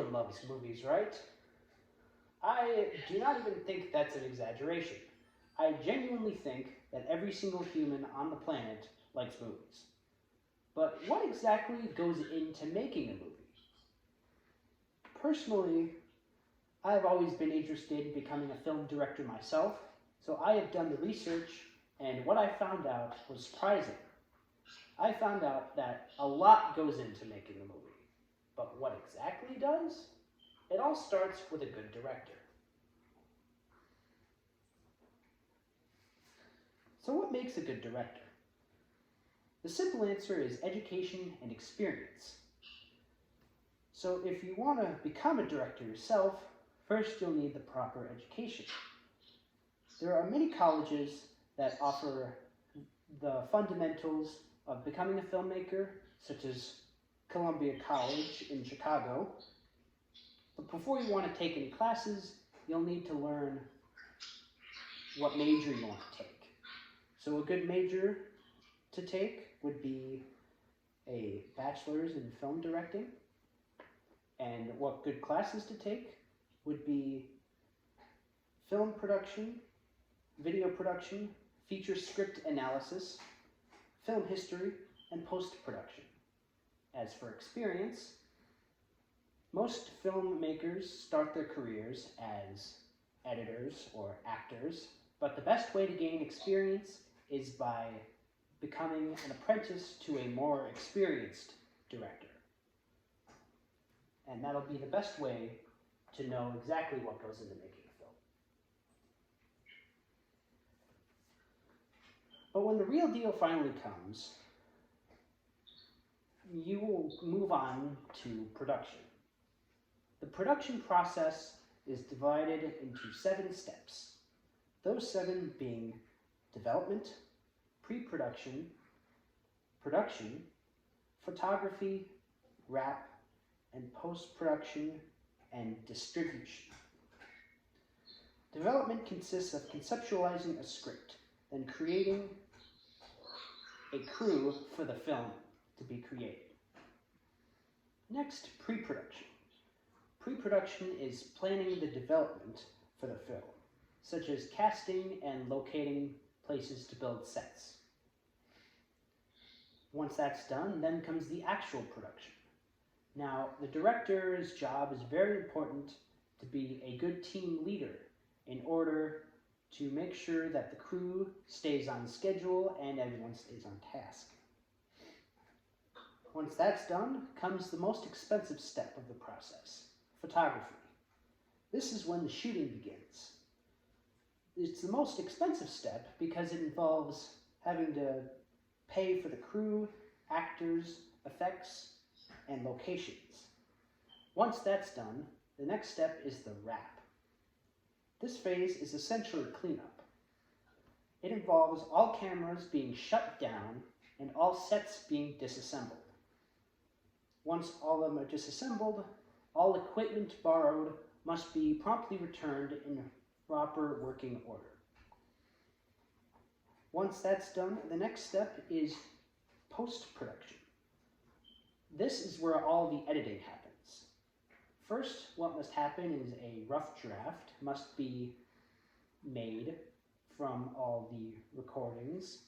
Everyone loves movies, right? I do not even think that's an exaggeration. I genuinely think that every single human on the planet likes movies. But what exactly goes into making a movie? Personally, I've always been interested in becoming a film director myself, so I have done the research, and what I found out was surprising. I found out that a lot goes into making a movie. But what exactly does? It all starts with a good director. So what makes a good director? The simple answer is education and experience. So if you want to become a director yourself, first you'll need the proper education. There are many colleges that offer the fundamentals of becoming a filmmaker, such as Columbia College in Chicago. But before you want to take any classes, you'll need to learn what major you want to take. So a good major to take would be a bachelor's in film directing, and what good classes to take would be film production, video production, feature script analysis, film history, and post-production. As for experience, most filmmakers start their careers as editors or actors, but the best way to gain experience is by becoming an apprentice to a more experienced director. And that'll be the best way to know exactly what goes into making a film. But when the real deal finally comes, you will move on to production. The production process is divided into 7 steps. Those 7 being development, pre-production, production, photography, wrap, and post-production and distribution. Development consists of conceptualizing a script, then creating a crew for the film to be created. Next, pre-production. Pre-production is planning the development for the film, such as casting and locating places to build sets. Once that's done, then comes the actual production. Now, the director's job is very important to be a good team leader in order to make sure that the crew stays on schedule and everyone stays on task. Once that's done, comes the most expensive step of the process, photography. This is when the shooting begins. It's the most expensive step because it involves having to pay for the crew, actors, effects, and locations. Once that's done, the next step is the wrap. This phase is essentially cleanup. It involves all cameras being shut down and all sets being disassembled. Once all of them are disassembled, all equipment borrowed must be promptly returned in proper working order. Once that's done, the next step is post-production. This is where all the editing happens. First, what must happen is a rough draft must be made from all the recordings,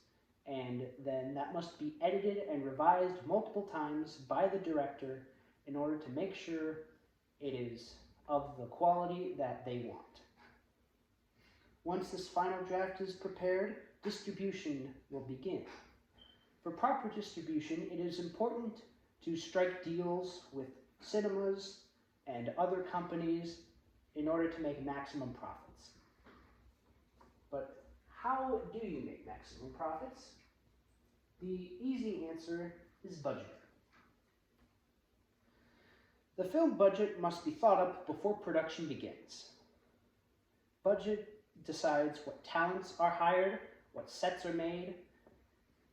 and then that must be edited and revised multiple times by the director in order to make sure it is of the quality that they want. Once this final draft is prepared, distribution will begin. For proper distribution, it is important to strike deals with cinemas and other companies in order to make maximum profits. But how do you make maximum profits? The easy answer is budgeting. The film budget must be thought up before production begins. Budget decides what talents are hired, what sets are made,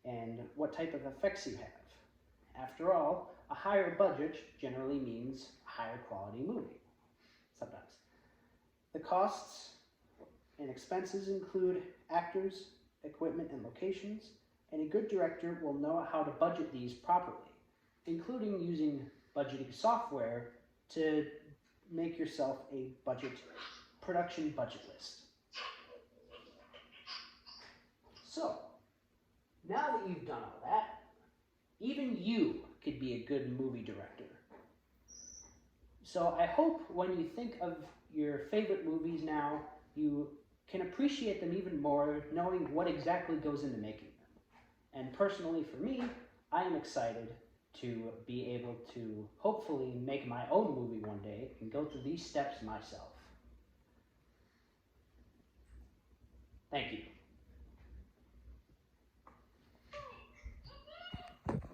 and what type of effects you have. After all, a higher budget generally means a higher quality movie, sometimes. The costs and expenses include actors, equipment, and locations, and a good director will know how to budget these properly, including using budgeting software to make yourself a production budget list. So, now that you've done all that, even you could be a good movie director. So I hope when you think of your favorite movies now, you can appreciate them even more, knowing what exactly goes into making them. And personally for me, I am excited to be able to hopefully make my own movie one day and go through these steps myself. Thank you.